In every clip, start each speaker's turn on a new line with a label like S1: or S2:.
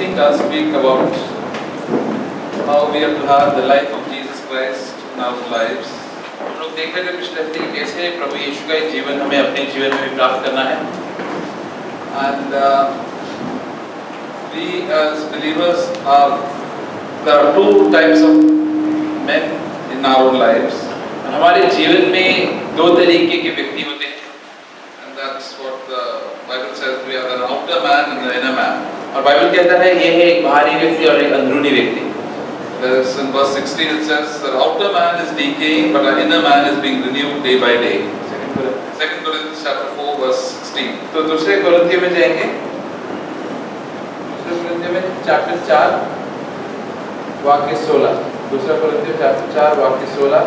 S1: listening us speak about how we have to have the life of Jesus Christ in our lives. हम लोग देख रहे थे पिछले हफ्ते कि कैसे प्रभु यीशु का जीवन हमें अपने जीवन में भी प्राप्त करना है. And we as believers there are two types of men in our own lives. हमारे जीवन में दो तरीके के व्यक्ति होते हैं. And that's what the Bible says. We are an outer man and an inner man. और बाइबल कहता है ये है एक बाहरी व्यक्ति और एक अंदरूनी व्यक्ति. There's in verse 16 it says the outer man is decaying but our inner man is being renewed day by day. 2 Corinthians chapter 4 verse 16. तो दूसरे कोरिन्थियों में जाएंगे. दूसरे कोरिन्थियों में चैप्टर 4 वाक्य 16. दूसरा कोरिन्थियों चैप्टर 4 वाक्य 16.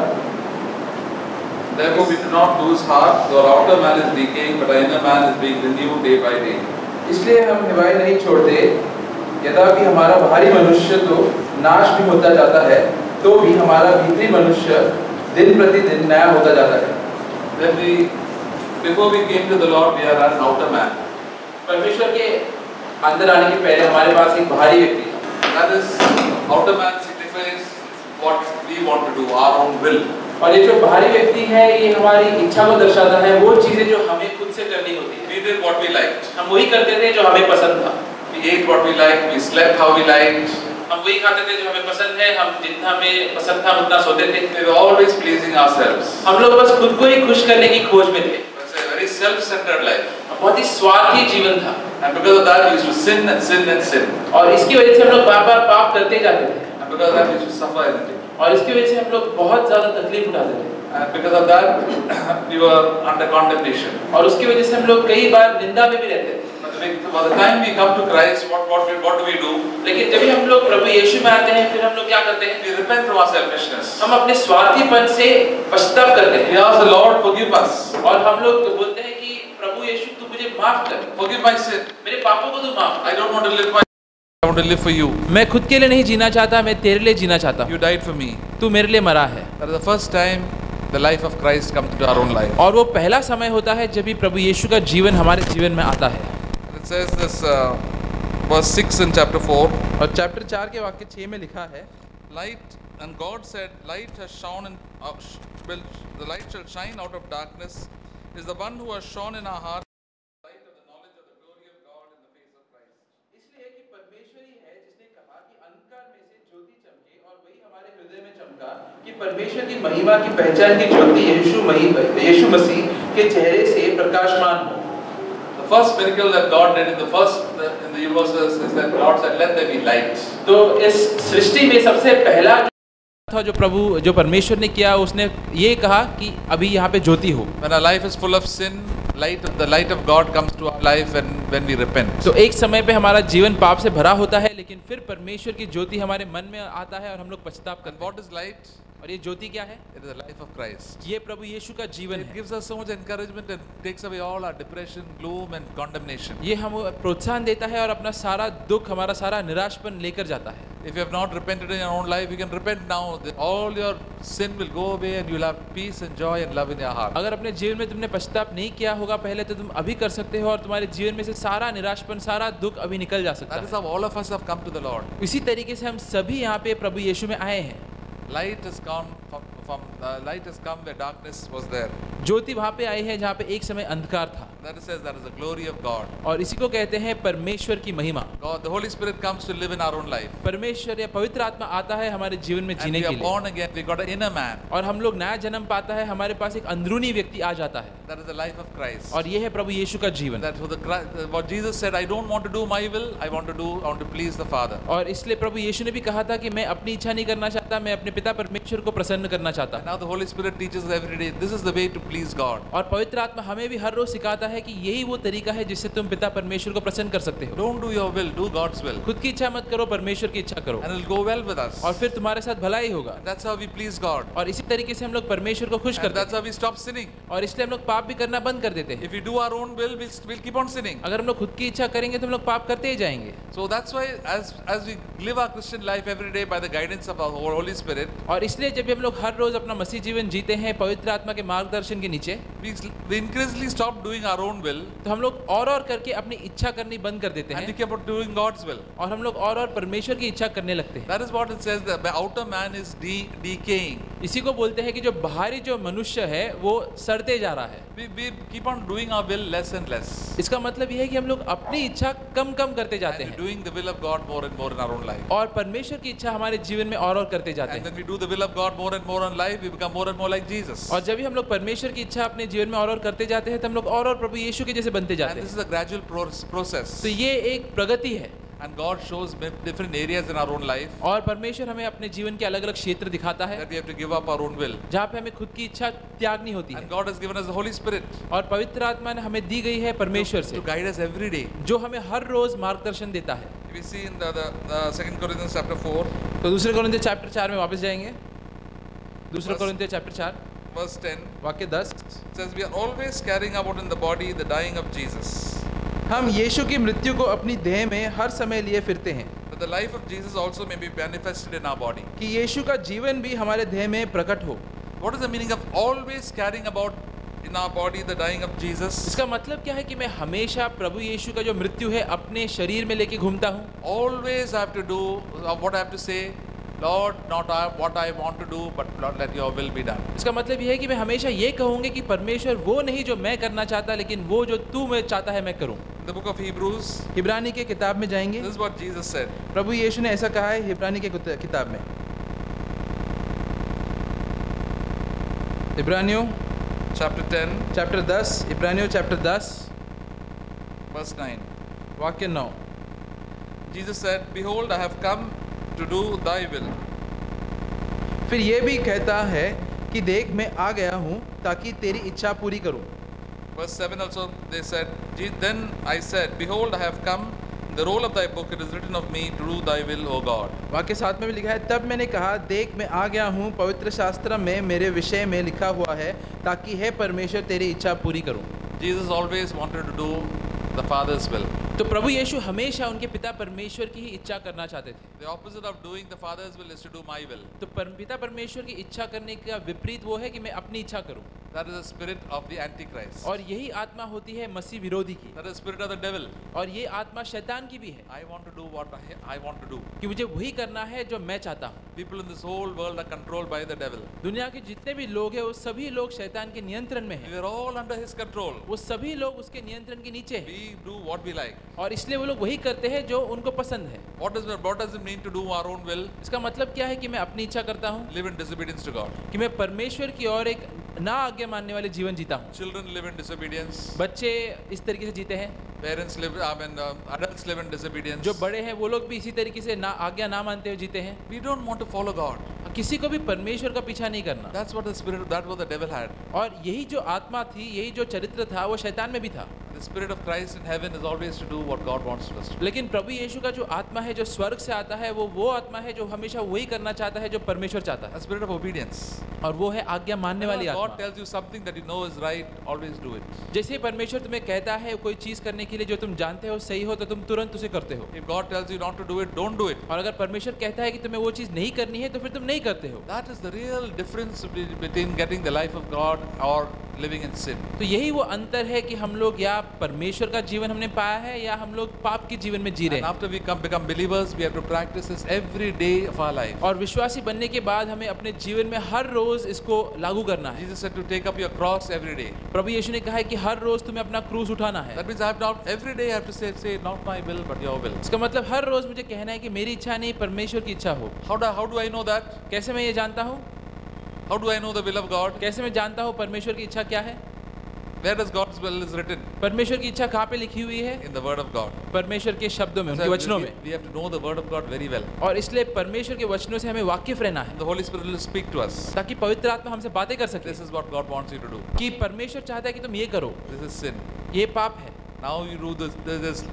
S1: Therefore we do not lose heart, our outer man is decaying, but our inner man is being renewed day by day. इसलिए हम हिवाई नहीं छोड़ते, यद्यपि हमारा बाहरी मनुष्य तो नाश भी होता जाता है, तो भी हमारा भीतरी मनुष्य दिन प्रतिदिन नया होता जाता है. Before we came to the Lord, we are an outer man. परमेश्वर के अंदर आने के पहले हमारे पास एक बाहरी व्यक्ति था. That is, outer man signifies what we want to do, our own will. और ये जो बाहरी व्यक्ति है ये हमारी इच्छा को दर्शाता है, वो चीजें जो हमें खुद से करनी होती है. We did what we liked. हम वही करते थे जो हमें पसंद था. We ate what we liked, we slept how we liked. हम वही खाते थे जो हमें पसंद है, हम जितना हमें पसंद था उतना सोते थे. We were always pleasing ourselves. हम लोग बस खुद को ही खुश करने की खोज में थे. It's a very self-centered life. बहुत ही स्वार्थी जीवन था. And because of that we used to sin and sin and sin. और इसकी वजह से हम लोग बार-बार पाप करते जाते थे. And because of that we used to suffer everything. और इसकी वजह से हम लोग बहुत ज़्यादा तकलीफ उठाते थे. And because of that we were under condemnation. और उसकी वजह से हम लोग कई बार निंदा में भी रहते थे. By the time we come to Christ, what do we do? लेकिन जब भी हम लोग प्रभु यीशु में आते हैं, फिर हम लोग क्या करते हैं? We repent from our selfishness. हम अपने स्वार्थीपन से पश्चाताप करते हैं. We ask the Lord forgive us. और हम लोग बोलते हैं कि प्रभु यीशु तू मुझे माफ कर. Forgive my sin. मेरे पापों को तू माफ कर. I don't want to live my I want to live for you. मैं खुद के लिए नहीं जीना चाहता, मैं तेरे लिए जीना चाहता हूँ. You died for me. तू मेरे लिए मरा है. That is the first time the life of Christ comes into our own life. और वो पहला समय होता है जब भी प्रभु यीशु का जीवन हमारे जीवन में आता है. It says this verse 6 in chapter 4. और चैप्टर 4 के वाक्य 6 में लिखा है. Light and God said, light has shone and the light shall shine out of darkness is the one who has shone in our heart. कि परमेश्वर की महिमा की पहचान की ज्योति यीशु मसीह के चेहरे से प्रकाशमान हो. The first miracle that God did in the universe is that God said, "Let there be light." तो इस सृष्टि में सबसे पहला था जो परमेश्वर ने किया, उसने ये कहा कि अभी यहाँ पे ज्योति हो. When our life is full of sin, the light of God comes to our life when we repent. तो एक समय पे हमारा जीवन पाप से भरा होता है, लेकिन फिर परमेश्वर की ज्योति हमारे मन में आता है और हम लोग पश्चाताप करते हैं. What is light? और ये ज्योति क्या है? It is the life of Christ. ये प्रभु यीशु का जीवन है. It gives us so much encouragement and takes away all our depression, gloom and condemnation. ये हम प्रोत्साहन देता है और अपना सारा दुख, हमारा सारा निराशपन लेकर जाता है. If you have not repented in your own life, you can repent now. All your sin will go away and you will have peace and joy and love in your heart. अगर अपने जीवन में तुमने पश्चाताप नहीं किया होगा पहले, तो तुम अभी कर सकते हो और तुम्हारे जीवन में से सारा निराशपन, सारा दुख अभी निकल जा सकता है. That is how all of us have come to the Lord. इसी तरीके से हम सभी यहाँ पे प्रभु यीशु में आए हैं. Light has come where darkness was there. ज्योति वहाँ पे आई है जहाँ पे एक समय अंधकार था. That says that is the glory of God. और इसी को कहते हैं परमेश्वर की महिमा. God, the Holy Spirit comes to live in our own life. परमेश्वर या पवित्र आत्मा आता है हमारे जीवन में जीने के लिए. And we are born again. We got an inner man. और हम लोग नया जन्म पाता है, हमारे पास एक अंदरूनी व्यक्ति आ जाता है. That is the life of Christ. और ये है प्रभु यीशु का जीवन. That's what Jesus said. I don't want to do my will. I want to please the Father. और इसलिए प्रभु यीशु ने भी कहा था कि मैं अपनी इच्छा नहीं करना चाहता, मैं अपने पिता परमेश्वर को प्रसन्न करना चाहता. Now the Holy Spirit teaches us every day. This is the way to please God. और पवित्र आत्मा हमें भी हर रोज सिखाता है कि यही वो तरीका है जिससे तुम पिता परमेश्वर को प्रसन्न कर सकते हो. Don't do your will, do God's will. खुद की इच्छा मत करो, परमेश्वर की इच्छा करो. And it will go well with us. और फिर तुम्हारे साथ भला ही होगा. That's how we please God. और इसी तरीके से हम लोग परमेश्वर को खुश करते हैं. That's how we stop sinning. और इसलिए हम लोग पाप भी करना बंद कर देते हैं. If we do our own will, we'll keep on sinning. अगर हम लोग खुद की इच्छा करेंगे तो हम लोग पाप करते ही जाएंगे. So that's why as we live our Christian life every day by the guidance of our Holy Spirit. और इसलिए जब हम लोग हर रोज अपना मसीह जीवन जीते हैं पवित्र आत्मा के मार्गदर्शन
S2: के नीचे,
S1: we increasingly stop doing our own will
S2: तो हम लोग और करके अपनी इच्छा करनी बंद कर देते
S1: and
S2: हैं
S1: we keep on doing God's will.
S2: और हम लोग और परमेश्वर की इच्छा करने लगते हैं।
S1: That is what it says, that the outer man is decaying.
S2: इसी को बोलते हैं कि जो बाहरी जो मनुष्य है वो सड़ते जा रहा है।
S1: We keep on doing our will less and less.
S2: इसका मतलब यह है कि हम लोग अपनी इच्छा कम करते जाते
S1: And
S2: हैं
S1: we're doing the will of God more and more in our own life.
S2: और परमेश्वर की इच्छा हमारे जीवन में और करते जाते
S1: And
S2: हैं।
S1: when we do the will of God more and more in life, we become more and more like Jesus.
S2: और जब भी हम लोग परमेश्वर की इच्छा अपने जीवन में और करते जाते हैं तो हम लोग और प्रभु यीशु के जैसे बनते जाते
S1: And this
S2: हैं।
S1: is a gradual process.
S2: तो ये एक प्रगति है
S1: And God shows different areas in our own life
S2: और परमेश्वर हमें अपने जीवन के अलग अलग क्षेत्र दिखाता है
S1: that we have to give up our own will.
S2: जहाँ पे हमें खुद की इच्छा त्यागनी होती है
S1: And God has given us the Holy Spirit
S2: और पवित्र आत्मा ने हमें दी गई है परमेश्वर से
S1: to guide us every day.
S2: जो हमें हर रोज मार्गदर्शन देता है।
S1: We see in the 2 Corinthians chapter 4,
S2: तो दूसरे कोरिन्थियों चैप्टर 4 में वापस जाएंगे। दूसरे कोरिन्थियों चैप्टर 4
S1: verse 10,
S2: वाक्य 10,
S1: it says, we are always carrying about in the body the dying of Jesus,
S2: हम यीशु की मृत्यु को अपनी देह में हर समय लिए फिरते हैं
S1: that the life of Jesus also may be manifested in our body.
S2: कि यीशु का जीवन भी हमारे देह में प्रकट हो।
S1: What is the meaning of always carrying about in our body the dying of Jesus?
S2: इसका मतलब क्या है कि मैं हमेशा प्रभु यीशु का जो मृत्यु है अपने शरीर में लेके घूमता हूँ।
S1: Always I have to do what I have to say, Lord, not what I want to do, but Lord, let your will be done.
S2: इसका मतलब यह है कि मैं हमेशा ये कहूँगी कि परमेश्वर वो नहीं जो मैं करना चाहता, लेकिन वो जो तू मैं चाहता है मैं करूँ।
S1: In the book of Hebrews,
S2: इब्रानी के किताब में जाएंगे।
S1: this is what Jesus said.
S2: प्रभु यीशु ने ऐसा कहा है इब्रानी के किताब में। इब्रानियों
S1: Chapter 10,
S2: चैप्टर 10, इब्रानियों चैप्टर 10
S1: verse 9.
S2: वाक्य 9।
S1: Jesus said, behold, I have come to do thy will.
S2: फिर ये भी कहता है कि देख मैं आ गया हूँ ताकि तेरी इच्छा पूरी करूँ।
S1: Verse 7 also they said, then I said, behold, I have come, in the roll of thy book it is written of me to do thy will, O God.
S2: वाक्य 7 में भी लिखा है, तब मैंने कहा देख मैं आ गया हूँ, पवित्र शास्त्र में मेरे विषय में लिखा हुआ है ताकि हे परमेश्वर तेरी इच्छा पूरी करूँ।
S1: Jesus always wanted to do the Father's will.
S2: तो प्रभु यीशु हमेशा उनके पिता परमेश्वर की ही इच्छा करना चाहते थे।
S1: The opposite of doing the Father's will is to do my will.
S2: तो पिता परमेश्वर की इच्छा करने का विपरीत वो है कि मैं अपनी इच्छा करूं।
S1: That is the spirit of the Antichrist.
S2: और यही आत्मा होती है मसीह विरोधी की।
S1: That is the spirit of the devil.
S2: और ये आत्मा शैतान की भी है
S1: I want to do what I want to do.
S2: कि मुझे वही करना है जो मैं चाहता हूँ।
S1: People in this whole world are controlled by the devil.
S2: दुनिया के जितने भी लोग हैं वो सभी लोग शैतान के नियंत्रण में हैं।
S1: We are all under his control.
S2: वो सभी लोग उसके नियंत्रण के नीचे हैं।
S1: We do what we like.
S2: और इसलिए वो लोग वही करते हैं जो उनको पसंद है।
S1: What does it mean to do our own will?
S2: इसका मतलब क्या है कि मैं अपनी इच्छा करता हूँ,
S1: Live in disobedience to God.
S2: कि मैं परमेश्वर की ओर एक ना आज्ञा मानने वाले जीवन जीता हूँ।
S1: Children live in disobedience.
S2: बच्चे इस तरीके से जीते हैं।
S1: Parents live, adults live in disobedience.
S2: जो बड़े हैं वो लोग भी इसी तरीके से ना आज्ञा ना मानते हुए जीते हैं।
S1: We don't want to follow God.
S2: किसी को भी परमेश्वर का पीछा नहीं करना।
S1: That's what the devil had.
S2: और यही जो आत्मा थी, यही जो चरित्र था, वो शैतान में भी था।
S1: The spirit of Christ in heaven is always to do what God wants us to do.
S2: लेकिन प्रभु यीशु का जो आत्मा है जो स्वर्ग से आता है, वो आत्मा है जो हमेशा वही करना चाहता है जो परमेश्वर चाहता है।
S1: A spirit of obedience.
S2: और वो है आज्ञा मानने वाली
S1: God
S2: आत्मा।
S1: tells you something that you know is right, always do it.
S2: जैसे ही परमेश्वर तुम्हें कहता है कोई चीज करने के लिए जो तुम जानते हो सही हो, तो तुम तुरंत उसे करते हो।
S1: If God tells you not to do it, don't do it.
S2: और अगर परमेश्वर कहता है कि तुम्हें वो चीज नहीं करनी है, तो फिर तुम नहीं करते हो।
S1: That is the real difference between getting the life of God or living in sin.
S2: तो यही वो अंतर है कि हम लोग या परमेश्वर का जीवन हमने पाया है या हम लोग पाप के जीवन में जी रहे
S1: And
S2: हैं।
S1: after we become believers, we have to practice this every day of our life.
S2: और विश्वासी बनने के बाद हमें अपने जीवन में हर रोज इसको लागू करना है।
S1: Jesus said to take up your cross every day.
S2: प्रभु यीशु ने कहा है कि हर रोज तुम्हें अपना क्रूस उठाना है।
S1: That means I have not every day I have to say not my will but your will.
S2: इसका मतलब हर रोज मुझे कहना है कि मेरी इच्छा नहीं परमेश्वर की इच्छा हो।
S1: How do I know that?
S2: कैसे मैं ये जानता हूँ?
S1: How do I know the will of God?
S2: कैसे मैं जानता हूँ परमेश्वर की इच्छा क्या है?
S1: Where does God's will is written?
S2: परमेश्वर की इच्छा कहाँ पे लिखी हुई है?
S1: In the word of God.
S2: परमेश्वर के शब्दों में, उनके
S1: So
S2: वचनों में।
S1: we have to know the word of God very well.
S2: और इसलिए परमेश्वर के वचनों से हमें वाकिफ रहना है
S1: The Holy Spirit will speak to us.
S2: ताकि पवित्र आत्मा हमसे बातें कर सके
S1: This is what God wants you to do.
S2: कि परमेश्वर चाहता है कि तुम ये करो,
S1: This is sin.
S2: ये पाप है।
S1: Now you do this.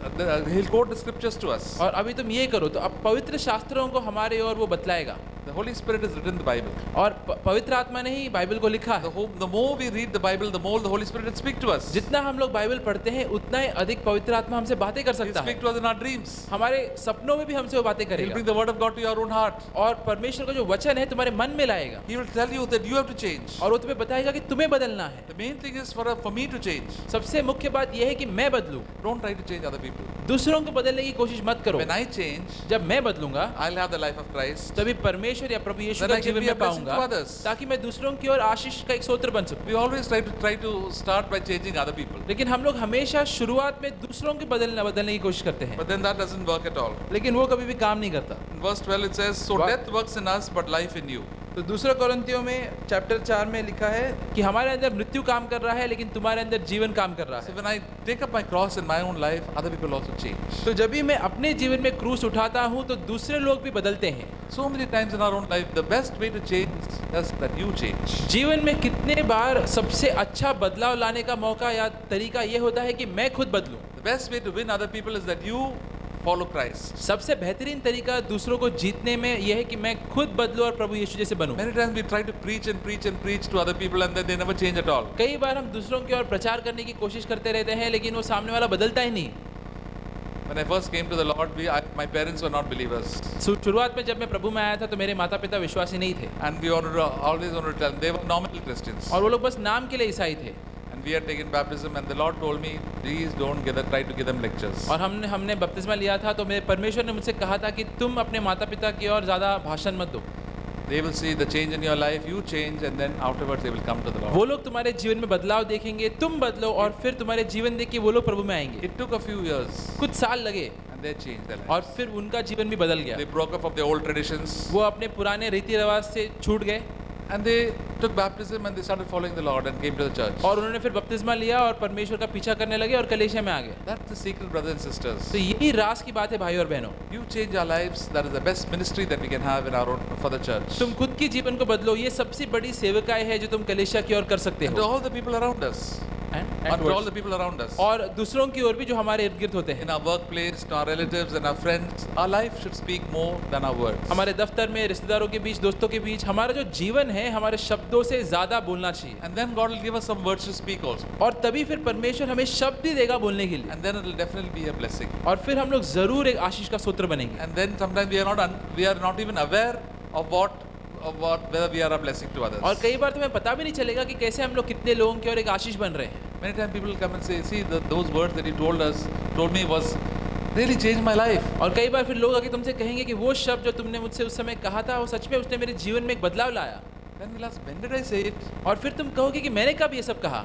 S1: He'll quote the scriptures to us.
S2: और अभी तुम ये करो, तो अब पवित्र शास्त्रों को हमारे और वो बतलाएगा।
S1: The Holy Spirit has written the Bible.
S2: और पवित्र आत्मा ने ही बाइबल को लिखा है।
S1: The more we read the Bible, the more the Holy Spirit will speak to us.
S2: जितना हम लोग बाइबल पढ़ते हैं उतना ही अधिक पवित्र आत्मा हमसे बातें कर
S1: He'll
S2: सकता है।
S1: speak to us in our dreams.
S2: हमारे सपनों में भी हमसे वो बातें
S1: He'll
S2: करेगा
S1: bring the word of God to your own heart.
S2: और परमेश्वर का जो वचन है तुम्हारे मन में लाएगा
S1: He will tell you that you have to change.
S2: और वो तुम्हें बताएगा कि तुम्हें बदलना है।
S1: The main thing is for me to change.
S2: सबसे मुख्य बात यह है कि मैं बदलूं।
S1: Don't try to change other people.
S2: दूसरों को बदलने की कोशिश मत करो।
S1: When I change,
S2: जब मैं बदलूंगा
S1: I'll have the life of Christ.
S2: तभी परमेश्वर या प्रभु यीशु
S1: Then
S2: का
S1: I can
S2: जीवन
S1: be
S2: में
S1: a blessing
S2: पाऊंगा
S1: to others.
S2: ताकि मैं दूसरों की ओर आशीष का एक स्रोत बन सकूं।
S1: We always try to start by changing other people.
S2: लेकिन हम लोग हमेशा शुरुआत में दूसरों की बदलने की कोशिश करते हैं,
S1: But then that doesn't work at all.
S2: लेकिन वो कभी भी काम नहीं करता।
S1: In verse 12 it says, so
S2: What?
S1: death works in us, but life in you.
S2: तो दूसरा कोरिन्थियों में चैप्टर 4 में लिखा है कि हमारे अंदर मृत्यु काम कर रहा है लेकिन तुम्हारे अंदर जीवन काम कर रहा
S1: So
S2: है।
S1: when I take up my cross in my own life, other people also change.
S2: तो जब भी मैं अपने जीवन में क्रूस उठाता हूँ तो दूसरे लोग भी बदलते हैं।
S1: So many times in our own life, the best way to change is that you change.
S2: जीवन में कितने बार सबसे अच्छा बदलाव लाने का मौका या तरीका ये होता है कि मैं खुद बदलूं।
S1: The best way to win other people is that you follow Christ.
S2: सबसे बेहतरीन तरीका दूसरों को जीतने में यह है कि मैं खुद बदलूं और प्रभु यीशु जैसे बनूं।
S1: Many times we try to preach and preach and preach to other people and then they never change at all.
S2: कई बार हम दूसरों की ओर प्रचार करने की कोशिश करते रहते हैं लेकिन वो सामने वाला बदलता ही नहीं।
S1: When I first came to the Lord, my parents were not believers.
S2: शुरुआत में जब मैं प्रभु में आया था तो मेरे माता पिता विश्वासी नहीं थे
S1: And we always wanted to tell them, they were nominal Christians.
S2: और वो लोग बस नाम के लिए ईसाई थे।
S1: And we had taken baptism and the Lord told me, please don't try to give them lectures.
S2: और हमने बपतिस्मा लिया था तो मेरे परमेश्वर ने मुझसे कहा था कि तुम अपने माता पिता की ओर ज़्यादा भाषण मत दो।
S1: They will see the change in your life, you change, and then afterwards they will come to the Lord.
S2: वो लोग तुम्हारे जीवन में बदलाव देखेंगे, तुम बदलो और फिर तुम्हारे जीवन देख के वो लोग प्रभु में आएंगे।
S1: It took a few years
S2: कुछ साल लगे
S1: and they changed their life.
S2: और फिर उनका जीवन भी बदल गया।
S1: They broke up of their old traditions
S2: वो अपने पुराने रीति रिवाज से छूट गए
S1: and they took baptism and they started following the Lord and came to the church.
S2: और उन्होंने फिर बपतिस्मा लिया और परमेश्वर का पीछा करने लगे और कलीसिया में आ गए।
S1: That's the secret, brothers and sisters.
S2: तो यही राज की बात है भाई और बहनों।
S1: You change our lives, that is the best ministry that we can have in our own for the church.
S2: तुम खुद की जीवन को बदलो, ये सबसे बड़ी सेवकाई है जो तुम कलीसिया की ओर कर सकते
S1: And to
S2: हो।
S1: all the people around us. And to all the people around us.
S2: और दूसरों की ओर भी जो हमारे इर्द गिर्द होते हैं।
S1: In our workplace, to our relatives and our friends, our life should speak more than our words.
S2: हमारे दफ्तर में, रिश्तेदारों के बीच, दोस्तों के बीच हमारा जो जीवन है हमारे शब्दों से ज्यादा बोलना चाहिए।
S1: And then God will give us some words to speak also.
S2: और तभी फिर परमेश्वर हमें शब्द भी देगा बोलने के लिए
S1: And then it will definitely be a blessing.
S2: और फिर हम लोग जरूर एक आशीष का सूत्र बनेंगे।
S1: And then sometimes we are not even aware of whether we are a blessing to others.
S2: और कई बार तो हमें पता भी नहीं चलेगा कि कैसे हम लोग कितने लोगों की ओर एक आशीष बन रहे हैं।
S1: Many times people come and say, see, those words that he told me was really changed my life.
S2: और कई बार फिर लोग आके तुमसे कहेंगे कि वो शब्द जो तुमने मुझसे उस समय कहा था वो सच में उसने मेरे जीवन में एक बदलाव लाया।
S1: Then we'll ask, when did I say it?
S2: और फिर तुम कहोगे कि मैंने कब ये सब कहा।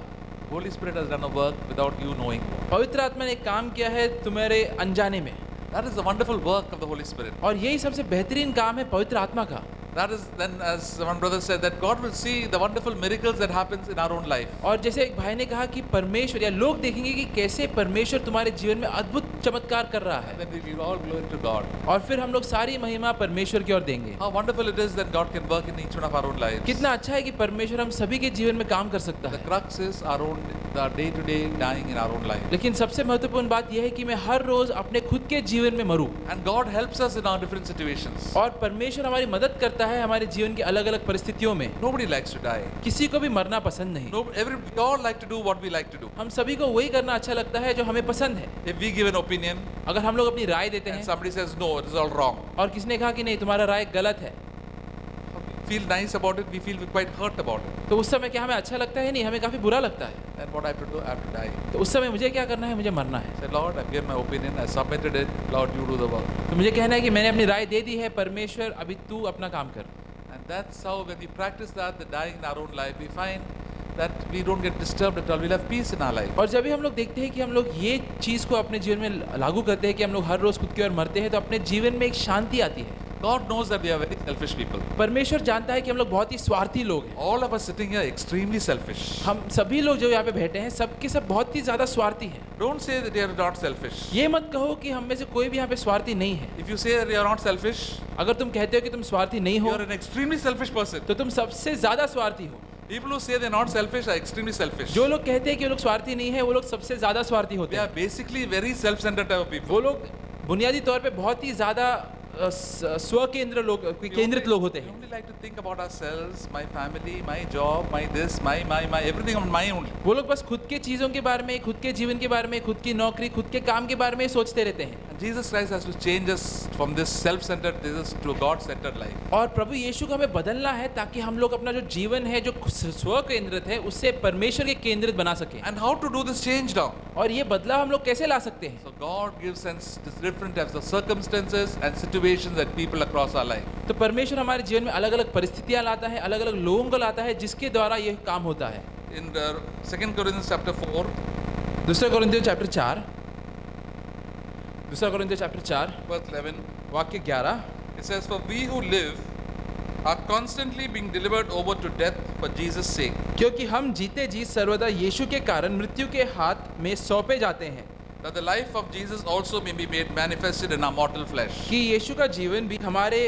S1: Holy Spirit has done a work without you knowing.
S2: पवित्र आत्मा ने एक काम किया है तुम्हारे अनजाने में
S1: That is the wonderful work of the Holy Spirit.
S2: और यही सबसे बेहतरीन काम है पवित्र आत्मा का।
S1: That is then, as one brother said, that God will see the wonderful miracles that happens in our own life.
S2: और जैसे एक भाई ने कहा कि परमेश्वर या लोग देखेंगे कि कैसे परमेश्वर तुम्हारे जीवन में अद्भुत चमत्कार कर रहा है।
S1: Then we give all glory to God.
S2: और फिर हम लोग सारी महिमा परमेश्वर की ओर देंगे।
S1: How wonderful it is that God can work in each one of our own lives.
S2: कितना अच्छा है कि परमेश्वर हम सभी के जीवन में काम कर सकता
S1: The
S2: है।
S1: crux is the day-to-day dying in our own life.
S2: लेकिन सबसे महत्वपूर्ण बात यह है कि मैं हर रोज अपने खुद के जीवन में मरूं।
S1: And God helps us in our different situations.
S2: और परमेश्वर हमारी मदद करता है हमारे जीवन की अलग अलग परिस्थितियों में।
S1: Nobody likes to die.
S2: किसी को भी मरना पसंद नहीं।
S1: We all like to do what we like to do.
S2: हम सभी को वही करना अच्छा लगता है जो हमें पसंद है।
S1: If we give an opinion
S2: अगर हम लोग अपनी राय देते
S1: and
S2: हैं
S1: somebody says no, it is all wrong,
S2: और किसने कहा कि नहीं तुम्हारा राय गलत है,
S1: feel nice about it, we feel quite hurt about it.
S2: तो उस समय क्या हमें अच्छा लगता है? नहीं, हमें काफी बुरा लगता है।
S1: Then what I have to do? I have to die.
S2: तो उस समय मुझे क्या करना है? मुझे मरना है।
S1: Say, Lord, I've given my opinion, I submitted it. Lord, you do the work.
S2: तो मुझे कहना है कि मैंने अपनी राय दे दी है, परमेश्वर अभी तू अपना काम कर।
S1: And that's how when we practice that, the dying in our own life, we find that we don't get disturbed at all. We'll have peace in our life.
S2: और जब भी हम लोग देखते हैं कि हम लोग ये चीज को अपने जीवन में लागू करते हैं कि हम लोग हर रोज खुद की ओर मरते हैं तो अपने जीवन में एक शांति आती है।
S1: God knows that we are very selfish people.
S2: परमेश्वर जानता है कि हम लोग बहुत ही स्वार्थी लोग हैं।
S1: All of us sitting here extremely selfish.
S2: हम सभी लोग जो यहाँ पे बैठे हैं सबके सब बहुत ही ज्यादा स्वार्थी हैं।
S1: Don't say that you are not selfish.
S2: ये मत कहो कि हम में से कोई भी यहाँ पे स्वार्थी नहीं है।
S1: If you say that you are not selfish,
S2: अगर तुम कहते हो कि तुम स्वार्थी नहीं
S1: you
S2: हो
S1: are an extremely selfish person.
S2: तो तुम सबसे ज्यादा स्वार्थी हो।
S1: People who say they are not selfish are extremely selfish.
S2: जो लोग कहते हैं कि वो लोग स्वार्थी नहीं है वो लोग सबसे ज्यादा स्वार्थी होते
S1: They are
S2: हैं।
S1: basically very self-centered type of people.
S2: वो लोग बुनियादी तौर पे बहुत ही ज्यादा स्वकेंद्र लोग, केंद्रित लोग होते
S1: We
S2: हैं।
S1: only like to think about ourselves, my family, my job, my this, my everything on my only.
S2: वो लोग बस खुद के चीज़ों के बारे में, खुद के जीवन के बारे में, खुद की नौकरी, खुद के काम के बारे में सोचते रहते हैं।
S1: And Jesus Christ has to change us from this self-centered this to a God-centered life.
S2: और प्रभु यीशु को हमें बदलना है ताकि हम लोग अपना जो जीवन है, जो स्व केंद्रित है, उससे परमेश्वर के केंद्रित बना सकें।
S1: And how to do this change now?
S2: और ये बदलाव हम लोग कैसे ला सकते हैं?
S1: So God gives us different types of circumstances and situations that people across our life.
S2: तो परमेश्वर हमारे जीवन में अलग अलग परिस्थितियां लाता है, अलग अलग लोगों को लाता है, जिसके द्वारा ये काम होता है।
S1: In 2 Corinthians chapter 4,
S2: दूसरा कोरिन्थियों चैप्टर 4, दूसरा कोरिन्थियों चैप्टर 4
S1: verse 11,
S2: वाक्य 11,
S1: it says, "For we who live are constantly being delivered over to death for Jesus' sake,
S2: क्योंकि हम जीते जी सर्वदा यीशु के कारण मृत्यु के हाथ में सौंपे जाते हैं,
S1: that the life of Jesus also may be made manifested in our mortal flesh."
S2: कि यीशु का जीवन भी हमारे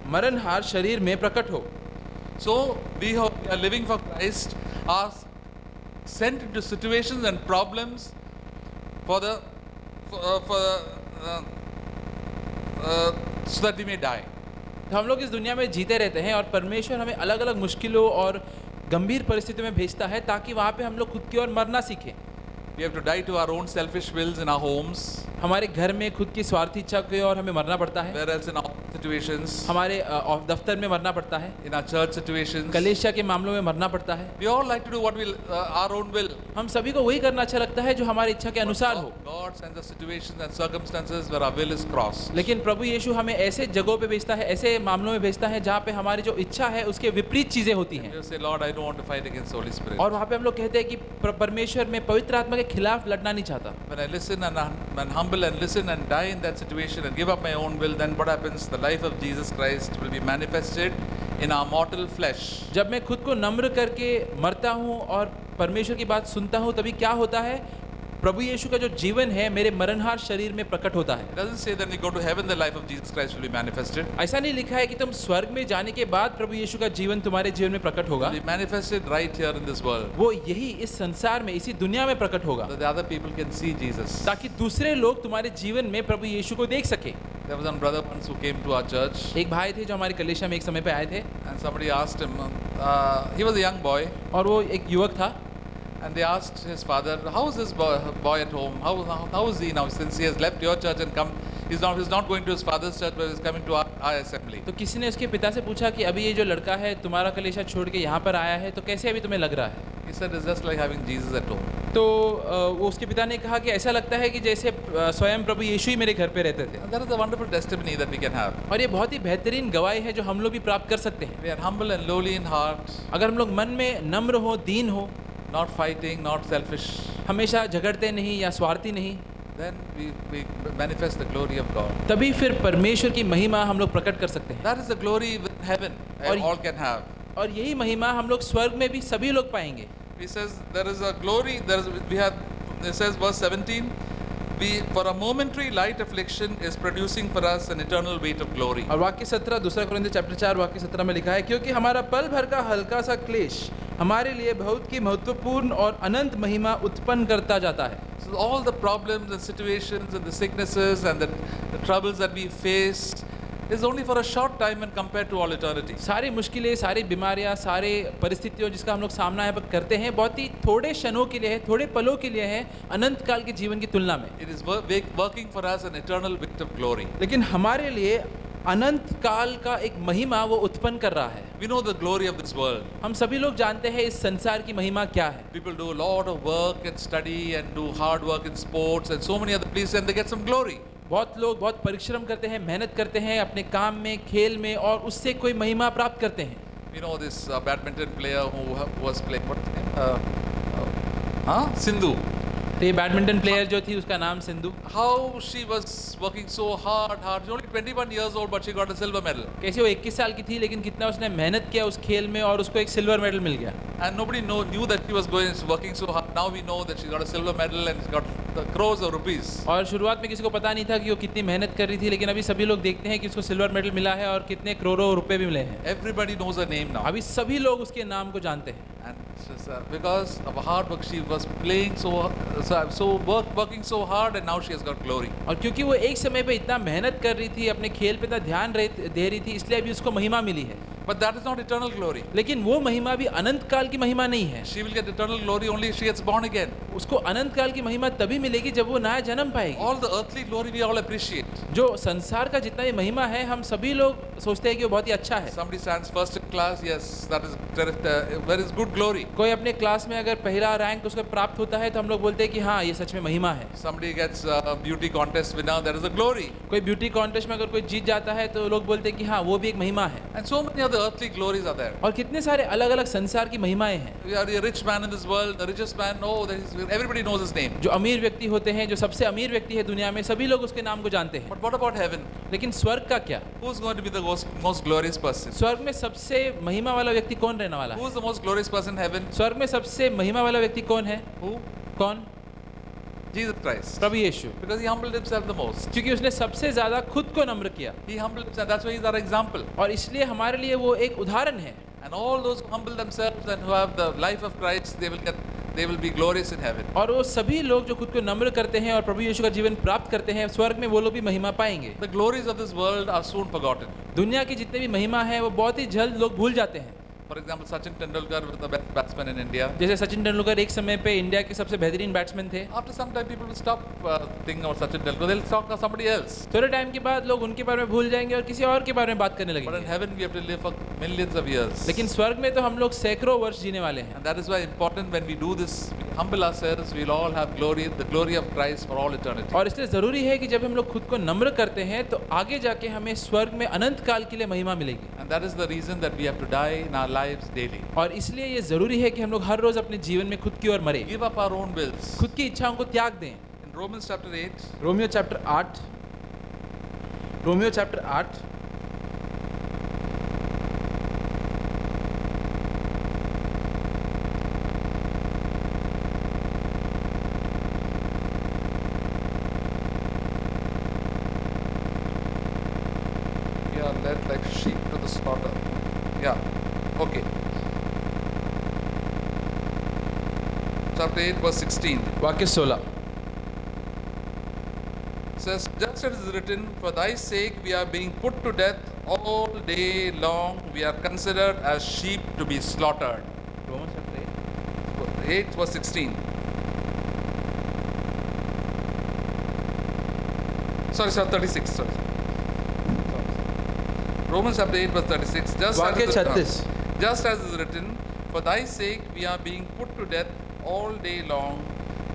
S2: मरणहार शरीर में प्रकट हो।
S1: So we who are living for Christ are sent into situations and problems for so that we may die.
S2: तो हम लोग इस दुनिया में जीते रहते हैं और परमेश्वर हमें अलग अलग मुश्किलों और गंभीर परिस्थितियों में भेजता है ताकि वहाँ पे हम लोग खुद की ओर मरना सीखें।
S1: We have to die to our own selfish wills in our homes,
S2: हमारे घर में खुद की स्वार्थी इच्छा की ओर हमें मरना पड़ता है,
S1: where else in our situations,
S2: हमारे दफ्तर में मरना पड़ता है,
S1: in our church situations.
S2: कलीसिया के मामलों में मरना पड़ता है।
S1: We all like to do what we our own will.
S2: हम सभी को वही करना अच्छा लगता है जो हमारी इच्छा के अनुसार हो।
S1: God sends us situations and circumstances where our will is crossed.
S2: लेकिन प्रभु यीशु हमें ऐसे जगहों पे भेजता है, ऐसे मामलों में भेजता है जहाँ पे हमारी जो इच्छा है उसके विपरीत चीजें होती हैं।
S1: You say, Lord, I don't want to fight against Holy Spirit.
S2: और वहाँ पे हम लोग कहते हैं कि परमेश्वर में पवित्र आत्मा के खिलाफ लड़ना नहीं चाहता।
S1: When I listen and humble and listen and die in that situation and give up my own will, then what happens? The life of Jesus Christ will be manifested in our mortal flesh.
S2: जब मैं खुद को नम्र करके मरता हूँ और परमेश्वर की बात सुनता हूँ, तभी क्या होता है? प्रभु यीशु का जो जीवन है मेरे मरणहार शरीर में प्रकट होता है।
S1: It doesn't say that when we go to heaven, the life of Jesus Christ will be manifested.
S2: ऐसा नहीं लिखा है कि तुम स्वर्ग में जाने के बाद प्रभु यीशु का जीवन तुम्हारे जीवन में प्रकट होगा।
S1: It will be manifested right here in this world,
S2: वो यही इस संसार में, इसी दुनिया में प्रकट होगा,
S1: so that the other people can see Jesus.
S2: ताकि दूसरे लोग तुम्हारे जीवन में प्रभु यीशु को देख सके।
S1: There was one brother once who came to our church,
S2: एक भाई थे जो हमारी कलीसिया में एक समय पे आए थे,
S1: and somebody asked him. He was a young boy,
S2: और वो एक युवक था,
S1: and they asked his father, "How is this boy at home? How is he now since he has left your church and come? He's not going to his father's church, but he's coming to our assembly."
S2: तो किसी ने उसके पिता से पूछा कि अभी ये जो लड़का है तुम्हारा कलीसिया छोड़ के यहाँ पर आया है, तो कैसे अभी तुम्हें लग रहा है?
S1: He said, "It's just like having Jesus at home."
S2: तो वो उसके पिता ने कहा कि ऐसा लगता है कि जैसे स्वयं प्रभु यीशु ही मेरे घर पे रहते थे।
S1: And that is a wonderful testimony that we can have.
S2: और ये बहुत ही बेहतरीन गवाही है जो हम लोग भी प्राप्त कर सकते हैं।
S1: We are humble and lowly in heart,
S2: अगर हम लोग मन में नम्र हो, दीन हो,
S1: not fighting, not selfish,
S2: हमेशा झगड़ते नहीं या स्वार्थी नहीं,
S1: then we manifest the glory of God.
S2: तभी फिर परमेश्वर की महिमा हम लोग प्रकट कर सकते हैं।
S1: That is the glory in heaven all can have.
S2: और यही महिमा हम लोग स्वर्ग में भी सभी लोग पाएंगे।
S1: He says there is a glory. It says verse 17. For a momentary light affliction is producing for us an eternal weight of glory.
S2: और वाक्य 17 दूसरा कोरिन्थियों चैप्टर 4 वाक्य 17 में लिखा है, क्योंकि हमारा पल भर का हल्का सा क्लेश हमारे लिए बहुत की महत्वपूर्ण और अनंत महिमा उत्पन्न करता जाता है।
S1: So all the problems and situations and the sicknesses and the troubles that we face is only for a short time when compared to all eternity.
S2: सारी मुश्किलें, सारी बीमारियां, सारे परिस्थितियों जिसका हम लोग सामना यहाँ पर करते हैं, बहुत ही थोड़े क्षणों के लिए है, थोड़े पलों के लिए है, अनंत काल के जीवन की तुलना में।
S1: It is working for us an eternal weight of glory.
S2: लेकिन हमारे लिए अनंत काल का एक महिमा वो उत्पन्न कर रहा है।
S1: We know the glory of this world.
S2: हम सभी लोग जानते हैं इस संसार की महिमा क्या है।
S1: People do a lot of work and study and do hard work in sports and so many other places and they get some glory.
S2: बहुत लोग बहुत परिश्रम करते हैं, मेहनत करते हैं अपने काम में, खेल में, और उससे कोई महिमा प्राप्त करते हैं।
S1: You know this badminton player who was playing, what's his name? Sindhu.
S2: तो ये बैडमिंटन प्लेयर जो थी उसका नाम Sindhu.
S1: How she was working so hard. She's only 21 years old, but she got a silver medal.
S2: कैसे वो 21 साल की थी, लेकिन कितना उसने मेहनत किया उस खेल में और उसको एक सिल्वर मेडल मिल गया।
S1: And nobody knew that she was working so hard. Now we know that she got a silver medal and she got the crores of rupees.
S2: और शुरुआत में किसी को पता नहीं था कि वो कितनी मेहनत कर रही थी, लेकिन अभी सभी लोग देखते हैं कि उसको सिल्वर मेडल मिला है और कितने करोड़ों रुपए भी मिले हैं।
S1: Everybody knows her name now.
S2: अभी सभी लोग उसके नाम को जानते हैं।
S1: And because of hard work, she was playing working so hard, and now she has got glory.
S2: और क्योंकि वो एक समय पे इतना मेहनत कर रही थी, अपने खेल पे इतना ध्यान दे रही थी, इसलिए अभी उसको महिमा मिली है।
S1: But that is not eternal glory.
S2: लेकिन वो महिमा भी अनंत काल की महिमा नहीं है।
S1: She will get eternal glory only if she gets born again.
S2: उसको अनंत काल की महिमा तभी मिलेगी जब वो नया जन्म पाएगी।
S1: All the earthly glory we all appreciate.
S2: जो संसार का जितना भी महिमा है, हम सभी लोग सोचते हैं कि वो बहुत ही अच्छा है।
S1: Somebody stands first in class, yes, that is good glory.
S2: कोई अपने क्लास में अगर पहला रैंक उसको प्राप्त होता है तो हम लोग बोलते हैं कि हाँ, ये सच में महिमा है।
S1: Somebody gets a beauty contest winner, that is a glory.
S2: कोई ब्यूटी कॉन्टेस्ट में अगर कोई जीत जाता है तो लोग बोलते हैं कि हाँ, वो भी एक महिमा है।
S1: And so many other earthly glories are there.
S2: और कितने सारे अलग अलग संसार की महिमाएं हैं।
S1: We are a rich man in this world, the richest man, everybody knows his name.
S2: जो अमीर व्यक्ति होते हैं, जो सबसे अमीर व्यक्ति है दुनिया में, सभी लोग उसके नाम को जानते हैं।
S1: But what about heaven?
S2: लेकिन स्वर्ग का क्या?
S1: Who's going to be the most glorious person?
S2: स्वर्ग में सबसे महिमा वाला व्यक्ति कौन रहने वाला है?
S1: Who's the most glorious person in heaven?
S2: स्वर्ग में सबसे महिमा वाला व्यक्ति कौन है?
S1: Who?
S2: कौन?
S1: Jesus Christ.
S2: Prabhu Yeshu.
S1: Because he humbled himself the most.
S2: क्योंकि उसने सबसे ज्यादा खुद को नम्र किया।
S1: He humbled himself. That's why he's our example.
S2: और इसलिए हमारे लिए वो एक उदाहरण है।
S1: And all those who humble themselves and who have the life of Christ, they will be glorious in heaven.
S2: और वो सभी लोग जो खुद को नम्र करते हैं और प्रभु यीशु का जीवन प्राप्त करते हैं, स्वर्ग में वो लोग भी महिमा पाएंगे।
S1: The glories of this world are soon forgotten.
S2: दुनिया की जितने भी महिमा है वो बहुत ही जल्द लोग भूल जाते हैं।
S1: For example, Sachin Tendulkar was the best batsman in India.
S2: जैसे सचिन तेंदुलकर एक समय पे इंडिया के सबसे बेहतरीन बैट्समैन थे।
S1: After some time, people will stop thinking about Sachin Tendulkar. They'll talk about somebody else.
S2: थोड़े टाइम के बाद लोग उनके बारे में भूल जाएंगे और किसी और के बारे में बात करने
S1: But in
S2: लगेंगे।
S1: heaven, we have to live for millions of years.
S2: लेकिन स्वर्ग में तो हम लोग सैकड़ों वर्ष जीने वाले हैं।
S1: And that is why important when we do this, we humble ourselves, we'll all have glory, the glory of Christ for all eternity.
S2: और इसलिए जरूरी है कि जब हम लोग खुद को नम्र करते हैं तो आगे जाके हमें स्वर्ग में अनंत काल के लिए महिमा मिलेगी।
S1: And that is the reason that we have to die in our lives daily.
S2: और इसलिए ये जरूरी है कि हम लोग हर रोज अपने जीवन में खुद की ओर मरे,
S1: Give up our own wills.
S2: खुद की इच्छाओं को त्याग दें।
S1: In Romans chapter 8,
S2: Romeo chapter 8, Romeo chapter 8
S1: we are led like sheep to the slaughter. Yeah, okay. Chapter 8, verse 16
S2: वाक्य 16
S1: says, just as it is written, for thy sake we are being put to death all day long, we are considered as sheep to be slaughtered.
S2: Roman chapter
S1: 8 verse 16. Sorry, 36. Sorry. Romans chapter 8 verse 36.
S2: वाक्य 36
S1: Just as is written, for thy sake we are being put to death all day long,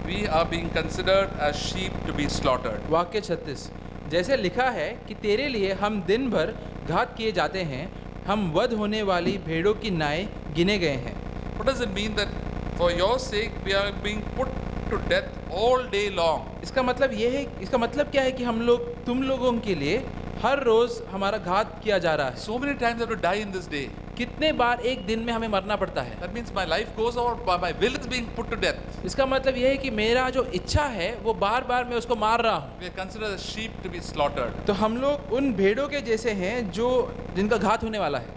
S1: we are being considered as sheep to be slaughtered.
S2: वाक्य 36 जैसे लिखा है कि तेरे लिए हम दिन भर घात किए जाते हैं, हम वध होने वाली भेड़ों की नाय गिने गए हैं।
S1: What does it mean that for your sake we are being put to death all day long?
S2: इसका मतलब ये है, इसका मतलब क्या है कि हम लोग, तुम लोगों के लिए हर रोज हमारा घात किया जा रहा है।
S1: So many times I have to die in this day.
S2: कितने बार एक दिन में हमें मरना पड़ता है।
S1: That means my life goes on, my will is being put to death.
S2: इसका मतलब ये है कि मेरा जो इच्छा है वो बार बार मैं उसको मार रहा हूँ।
S1: We are considered as sheep to be slaughtered.
S2: तो हम लोग उन भेड़ों के जैसे हैं जो जिनका घात होने वाला है।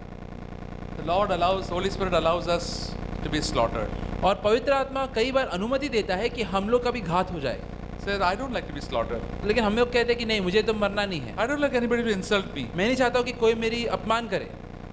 S1: The Lord allows, Holy Spirit allows us to be slaughtered.
S2: और पवित्र आत्मा कई बार अनुमति देता है कि हम लोग का भी घात हो जाए।
S1: Says, I don't like to be slaughtered.
S2: लेकिन हम लोग कहते हैं कि नहीं, मुझे तो मरना नहीं है।
S1: I don't like anybody to insult me.
S2: मैं नहीं चाहता हूँ कि कोई मेरी अपमान करे।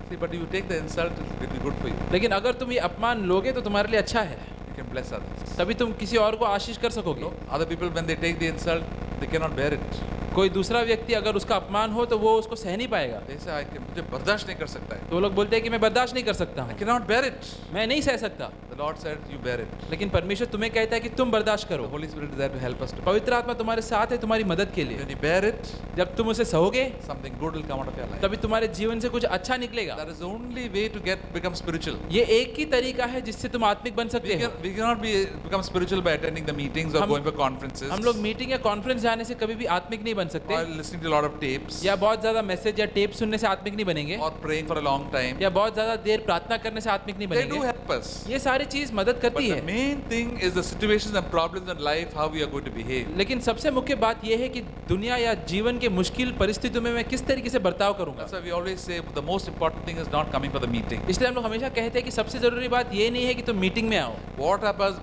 S1: See, but you take the insult, it will be good for you.
S2: लेकिन अगर तुम ये अपमान लोगे तो तुम्हारे लिए अच्छा है,
S1: You can bless others.
S2: तभी तुम किसी और को आशीष कर सकोगे।
S1: No? Other people, when they take the insult, they cannot bear it.
S2: कोई दूसरा व्यक्ति अगर उसका अपमान हो तो वो उसको सह नहीं पाएगा।
S1: They say, मुझे बर्दाश्त नहीं कर सकता है.
S2: तो वो लोग बोलते हैं कि मैं बर्दाश्त नहीं कर सकता
S1: I
S2: हूँ,
S1: cannot bear it.
S2: मैं नहीं सह सकता।
S1: The Lord said, you bear it.
S2: लेकिन परमेश्वर तुम्हें कहता है कि तुम बर्दाश्त
S1: The
S2: करो।
S1: Holy Spirit is there to help us.
S2: पवित्र आत्मा तुम्हारे साथ है तुम्हारी मदद के लिए।
S1: When you bear it,
S2: जब तुम उसे सहोगे
S1: something good will come out of your life.
S2: तभी तुम्हारे जीवन से कुछ अच्छा निकलेगा।
S1: That is the only way to become spiritual.
S2: ये एक ही तरीका है जिससे तुम आत्मिक बन सकते हो।
S1: We cannot become spiritual by attending the meetings or going for conferences.
S2: हम लोग मीटिंग या कॉन्फ्रेंस जाने से कभी भी आत्मिक नहीं बन सकते,
S1: Or listening to a lot of tapes.
S2: या बहुत ज्यादा मैसेज या टेप सुनने से आत्मिक नहीं बनेंगे,
S1: Or praying for a long time.
S2: या बहुत ज्यादा देर प्रार्थना करने से आत्मिक नहीं
S1: They do
S2: बनेंगे।
S1: help us.
S2: ये सारी चीज मदद
S1: But
S2: करती
S1: the
S2: है,
S1: main thing is the situations and problems in life, how we are going to behave.
S2: लेकिन सबसे मुख्य बात यह है कि दुनिया या जीवन के मुश्किल परिस्थितियों में मैं किस तरीके से बर्ताव करूंगा।
S1: That's why we always say the most important thing is not coming for the meeting.
S2: इसलिए हम लोग हमेशा कहते हैं कि सबसे जरूरी बात ये नहीं है कि तुम मीटिंग में आओ,
S1: What happens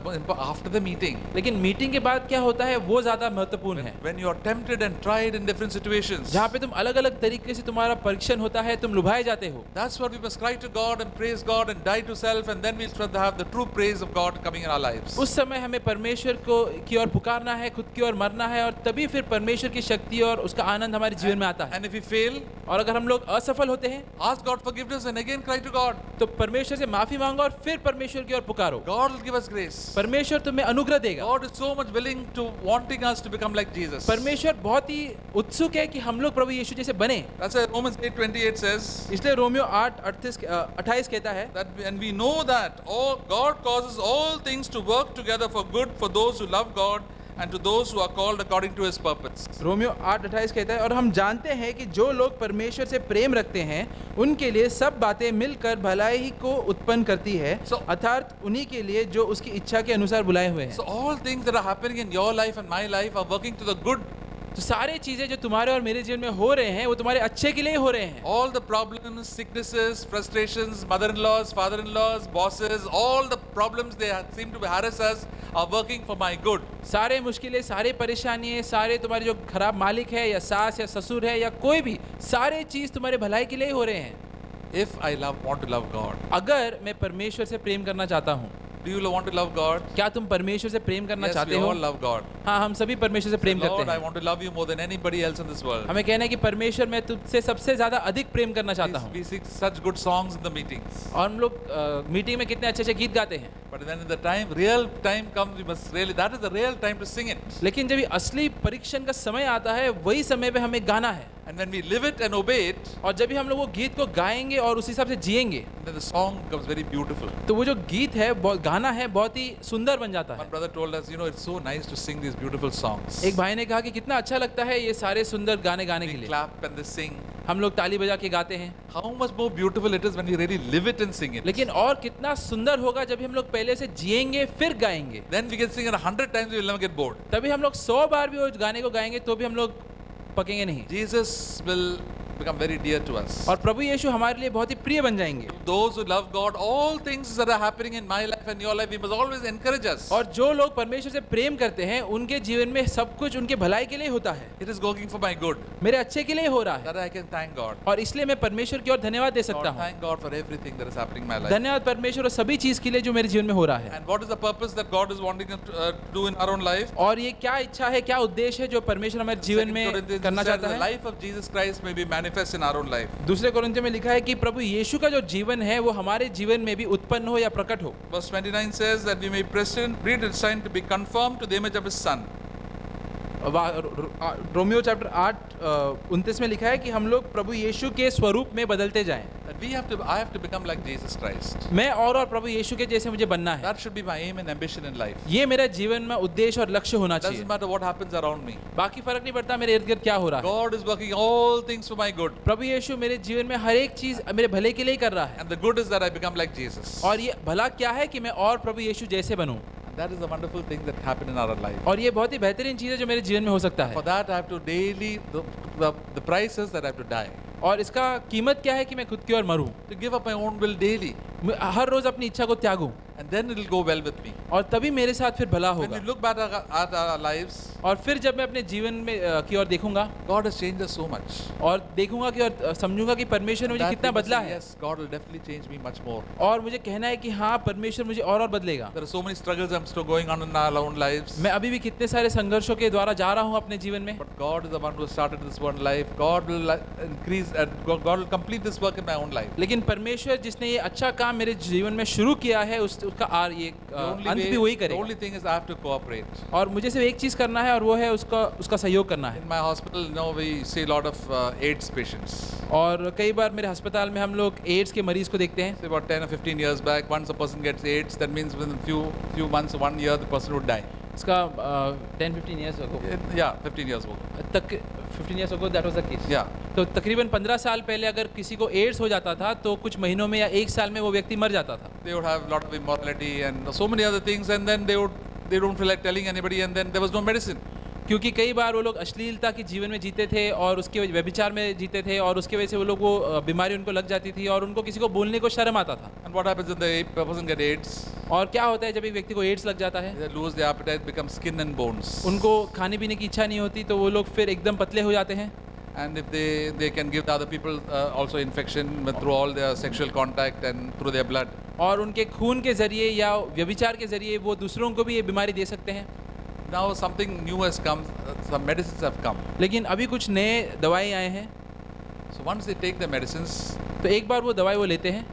S1: after the meeting?
S2: लेकिन मीटिंग के बाद क्या होता है वो ज्यादा महत्वपूर्ण है।
S1: When you are tempted and tried in different situations.
S2: जहाँ पे तुम अलग अलग तरीके से तुम्हारा परीक्षण होता है, तुम लुभाए जाते हो,
S1: That's what we must cry to God and praise God and die to self, and then we'll start to have the true praise of God coming in our lives.
S2: उस समय हमें परमेश्वर को की ओर पुकारना है, खुद की ओर मरना है, और तभी फिर परमेश्वर की शक्ति और उसका आनंद हमारे जीवन में आता है।
S1: And if we fail,
S2: और अगर हम लोग असफल होते हैं
S1: ask God forgiveness and again cry to God.
S2: तो परमेश्वर से माफी मांगो और फिर परमेश्वर की ओर पुकारो।
S1: God will give us grace.
S2: परमेश्वर तुम्हें अनुग्रह देगा।
S1: God is so much willing to wanting us to become like Jesus.
S2: परमेश्वर बहुत ही उत्सुक है कि हम लोग प्रभु यीशु जैसे बने।
S1: That's why Romans 8:28 says
S2: इसलिए रोमियो 8:28 कहता है,
S1: that, and we know that all God causes all things to work together for good for those who love God and to those who are called according to His purpose.
S2: Romeo 8:28 कहता है, और हम जानते हैं कि जो लोग परमेश्वर से प्रेम रखते हैं उनके लिए सब बातें मिलकर भलाई ही को उत्पन्न करती है, अर्थात उन्हीं के लिए जो उसकी इच्छा के अनुसार बुलाए हुए हैं।
S1: So all things that are happening in your life and my life are working to the good.
S2: तो सारे चीजें जो तुम्हारे और मेरे जीवन में हो रहे हैं वो तुम्हारे अच्छे के लिए ही हो रहे हैं।
S1: All the problems, sicknesses, frustrations, mother-in-laws, father-in-laws, bosses, all the problems they seem to harass us are working for my good.
S2: सारे मुश्किलें, सारे परेशानियां, सारे तुम्हारे जो खराब मालिक है या सास या ससुर है या कोई भी, सारे चीज तुम्हारे भलाई के लिए ही हो रहे हैं।
S1: If I want to love God.
S2: अगर मैं परमेश्वर से प्रेम करना चाहता हूँ,
S1: Do you want to love God?
S2: क्या तुम परमेश्वर से प्रेम करना
S1: Yes,
S2: चाहते
S1: we
S2: हो?
S1: all love God.
S2: हाँ, हम सभी परमेश्वर से प्रेम करते
S1: Lord, I
S2: हैं।
S1: want to love you more than anybody else in this world.
S2: हमें कहना है कि परमेश्वर मैं तुझसे सबसे ज्यादा अधिक प्रेम करना चाहता हूँ।
S1: We sing such good songs in the meetings.
S2: और हम लोग मीटिंग में कितने अच्छे अच्छे गीत गाते हैं,
S1: But then in the time, real time comes, we must really, that is the real time to sing it.
S2: लेकिन जब ये असली परीक्षण का समय आता है वही समय पे हमें गाना है।
S1: And when we live it and obey it,
S2: और जब भी हम लोग वो गीत को गाएंगे और उस हिसाब से जिएंगे
S1: then the song becomes very beautiful.
S2: तो वो जो गीत है, गाना है, बहुत ही सुंदर बन जाता
S1: One
S2: है।
S1: brother told us, it's so nice to sing these beautiful songs.
S2: एक भाई ने कहा कि कितना अच्छा लगता है ये सारे सुंदर गाने गाने के
S1: They
S2: लिए।
S1: clap and they sing.
S2: हम लोग ताली बजा के गाते हैं,
S1: How much more beautiful it is when we really live it and sing it.
S2: लेकिन और कितना सुंदर होगा जब हम लोग पहले से जिएंगे फिर गाएंगे।
S1: Then we can sing it 100 times, we will never get bored.
S2: तभी हम लोग 100 बार भी वो गाने को गाएंगे तो भी हम लोग पकेंगे नहीं।
S1: Jesus will become very dear to us.
S2: और प्रभु यीशु हमारे लिए बहुत ही प्रिय बन जाएंगे।
S1: Those who love God, all things that are happening in my life and your life, we must always encourage us.
S2: और जो लोग परमेश्वर से प्रेम करते हैं उनके जीवन में सब कुछ उनके भलाई के लिए होता है,
S1: It is working for my good.
S2: मेरे अच्छे के लिए हो रहा है।
S1: That I can thank God.
S2: और इसलिए मैं परमेश्वर की ओर धन्यवाद दे सकता
S1: Lord,
S2: हूँ।
S1: thank God for everything that is happening in my life.
S2: धन्यवाद परमेश्वर और सभी चीज के लिए जो मेरे जीवन में हो रहा है।
S1: And what is the purpose that God is wanting us to do in our own life?
S2: और ये क्या इच्छा है, क्या उद्देश्य है जो परमेश्वर हमारे जीवन में करना
S1: says
S2: चाहता
S1: the
S2: है।
S1: life of Jesus Christ may be manifest in our own life.
S2: दूसरे कोरिन्थियों में लिखा है कि प्रभु यीशु का जो जीवन है वो हमारे जीवन में भी उत्पन्न हो या प्रकट हो।
S1: Verse 29 says that we may predestined to be conformed to the image of His Son.
S2: Romeo chapter 8:29 में लिखा है कि हम लोग प्रभु यीशु के स्वरूप में बदलते जाएं।
S1: That I have to become like Jesus Christ.
S2: मैं और प्रभु यीशु के जैसे मुझे बनना है।
S1: That should be my aim and ambition in life.
S2: ये मेरे जीवन में उद्देश्य और लक्ष्य होना चाहिए।
S1: Doesn't matter what happens around me.
S2: बाकी फर्क नहीं पड़ता मेरे इर्द गिर्द क्या हो रहा है।
S1: God is working all things for my good.
S2: प्रभु यीशु मेरे जीवन में हर एक चीज मेरे भले के लिए ही कर रहा है।
S1: And the good is that I become like Jesus.
S2: और ये भला क्या है कि मैं और प्रभु यीशु जैसे बनूं।
S1: That is a wonderful thing that happened in our life.
S2: और ये बहुत ही बेहतरीन चीज है जो मेरे जीवन में हो सकता
S1: For
S2: है।
S1: that I have to daily, the price is that I have to die.
S2: और इसका कीमत क्या है कि मैं खुद की ओर मरूं,
S1: To give up my own will daily.
S2: मैं हर रोज अपनी इच्छा को त्यागूं,
S1: And then it will go well with me.
S2: और तभी मेरे साथ फिर भला
S1: When
S2: होगा।
S1: we look back at our lives,
S2: और फिर जब मैं अपने जीवन में की ओर देखूंगा
S1: God has changed us so much.
S2: और देखूंगा कि और समझूंगा कि परमेश्वर ने मुझे
S1: That
S2: कितना
S1: we must
S2: बदला
S1: say,
S2: है,
S1: yes, God will definitely change me much more.
S2: और मुझे कहना है कि हाँ परमेश्वर मुझे और बदलेगा।
S1: There are so many struggles I'm still going on in our own lives.
S2: मैं अभी भी कितने सारे संघर्षों के द्वारा जा रहा हूँ अपने जीवन में,
S1: But God is the one who started this one life. God will increase and God will complete this work in my own life.
S2: लेकिन परमेश्वर जिसने ये अच्छा काम मेरे जीवन में शुरू किया है उसका ये अंत भी वही
S1: The
S2: करेगा।
S1: only thing is I have to cooperate.
S2: और मुझे सिर्फ एक चीज करना है और वो है उसका सहयोग करना है।
S1: In my hospital, we see a lot of AIDS patients.
S2: और कई बार मेरे अस्पताल में हम लोग एड्स के मरीज को देखते हैं।
S1: Say about 10 or 15 years back, once a person gets AIDS, that means within few months, 1 year, the person would die.
S2: इसका 10-15 years ago
S1: Yeah, 15 years ago.
S2: तक 15 years ago that was the case.
S1: Yeah.
S2: तो तकरीबन 15 साल पहले अगर किसी को ads हो जाता था तो कुछ महीनों में या एक साल में वो व्यक्ति मर जाता था.
S1: They would have a lot of immorality and so many other things, and then they don't feel like telling anybody, and then there was no medicine.
S2: क्योंकि कई बार वो लोग अश्लीलता के जीवन में जीते थे और उसके व्यभिचार में जीते थे और उसके वजह से वो लोग वो बीमारी उनको लग जाती थी और उनको किसी को बोलने को शर्म आता था.
S1: And what happens when the person get AIDS?
S2: और क्या होता है जब एक व्यक्ति को एड्स लग जाता है?
S1: They lose their appetite, become skin and bones.
S2: उनको खाने पीने की इच्छा नहीं होती तो वो लोग फिर एकदम पतले हो जाते हैं.
S1: And if they can give the other people also infection through all their sexual contact and through their blood.
S2: और उनके खून के जरिए या व्यभिचार के जरिए वो दूसरों को भी ये बीमारी दे सकते हैं.
S1: Now something new has come, some medicines have come.
S2: लेकिन अभी कुछ नए दवाई आए हैं.
S1: So once they take the medicines,
S2: तो एक बार वो दवाई वो लेते हैं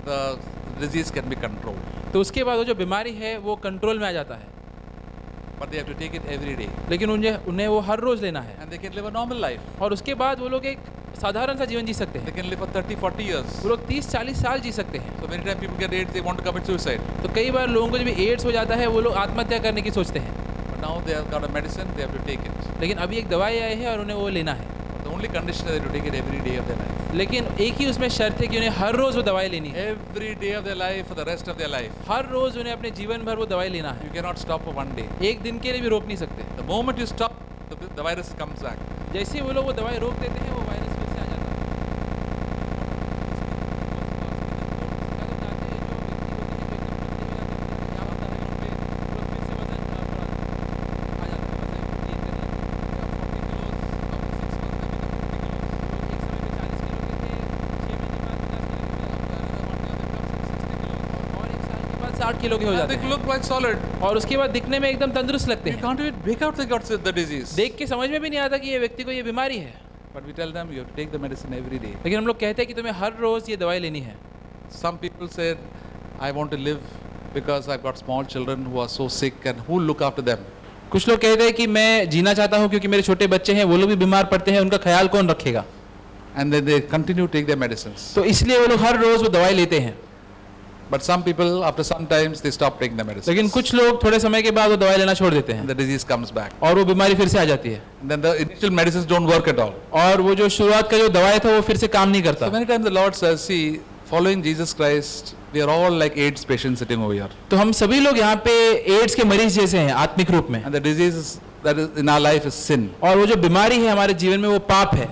S1: the disease can be controlled.
S2: तो उसके बाद वो जो बीमारी है वो कंट्रोल में आ जाता है.
S1: But they have to take it every day.
S2: लेकिन उन्हें वो हर रोज लेना है.
S1: And they can live a normal life.
S2: और उसके बाद वो लोग एक साधारण सा जीवन जी सकते
S1: They
S2: हैं.
S1: can live for 30-40 years.
S2: वो लोग 30-40 साल जी सकते हैं.
S1: So many times people get AIDS, they want to commit suicide.
S2: तो कई बार लोगों को जब एड्स हो जाता है वो लोग आत्महत्या करने की सोचते हैं.
S1: But now they have got a medicine, they have to take it.
S2: लेकिन अभी एक दवाई आई है और उन्हें वो लेना है.
S1: The only condition is they have to take it every day of their life.
S2: लेकिन एक ही उसमें शर्त है कि उन्हें हर रोज वो दवाई लेनी है.
S1: Every day of their life for the rest of their life.
S2: हर रोज उन्हें अपने जीवन भर वो दवाई लेना है.
S1: You cannot stop for one day.
S2: एक दिन के लिए भी रोक नहीं सकते.
S1: The moment you stop, the virus comes back.
S2: जैसे ही वो लोग वो दवाई रोक देते हैं वो वायरस फिर से आ जाता है. और 60 किलो के हो
S1: And
S2: जाते
S1: they
S2: हैं
S1: look quite solid.
S2: और उसके बाद दिखने में एकदम तंदुरुस्त लगते
S1: You
S2: हैं.
S1: can't even make out they got the disease.
S2: देख के समझ में भी नहीं आता कि ये व्यक्ति को ये बीमारी है.
S1: But we tell them you have to take the medicine every day.
S2: लेकिन हम लोग कहते हैं कि तुम्हें हर रोज ये दवाई लेनी है.
S1: Some people said, I want to live because I've got small children who are so sick and who look after them.
S2: कुछ लोग कहते हैं कि मैं जीना चाहता हूँ क्योंकि मेरे छोटे बच्चे हैं वो लोग भी बीमार पड़ते हैं उनका ख्याल कौन रखेगा.
S1: And then they continue to take their medicines.
S2: तो इसलिए वो लोग हर रोज वो दवाई लेते हैं.
S1: But some people, after some times, they stop taking the medicines.
S2: लेकिन कुछ लोग थोड़े समय के बाद वो दवाई लेना छोड़ देते हैं
S1: And the disease comes back.
S2: और वो बीमारी फिर से आ जाती है.
S1: And then the initial medicines don't work at all.
S2: और वो जो शुरुआत का जो दवाई था वो फिर से काम नहीं करता.
S1: So many times the Lord says, see, following Jesus Christ, we are all like AIDS patients sitting over here.
S2: तो हम सभी लोग यहाँ पे एड्स के मरीज जैसे हैं आत्मिक रूप में.
S1: And the disease that is in our life is sin.
S2: और वो जो बीमारी है हमारे जीवन में वो पाप है.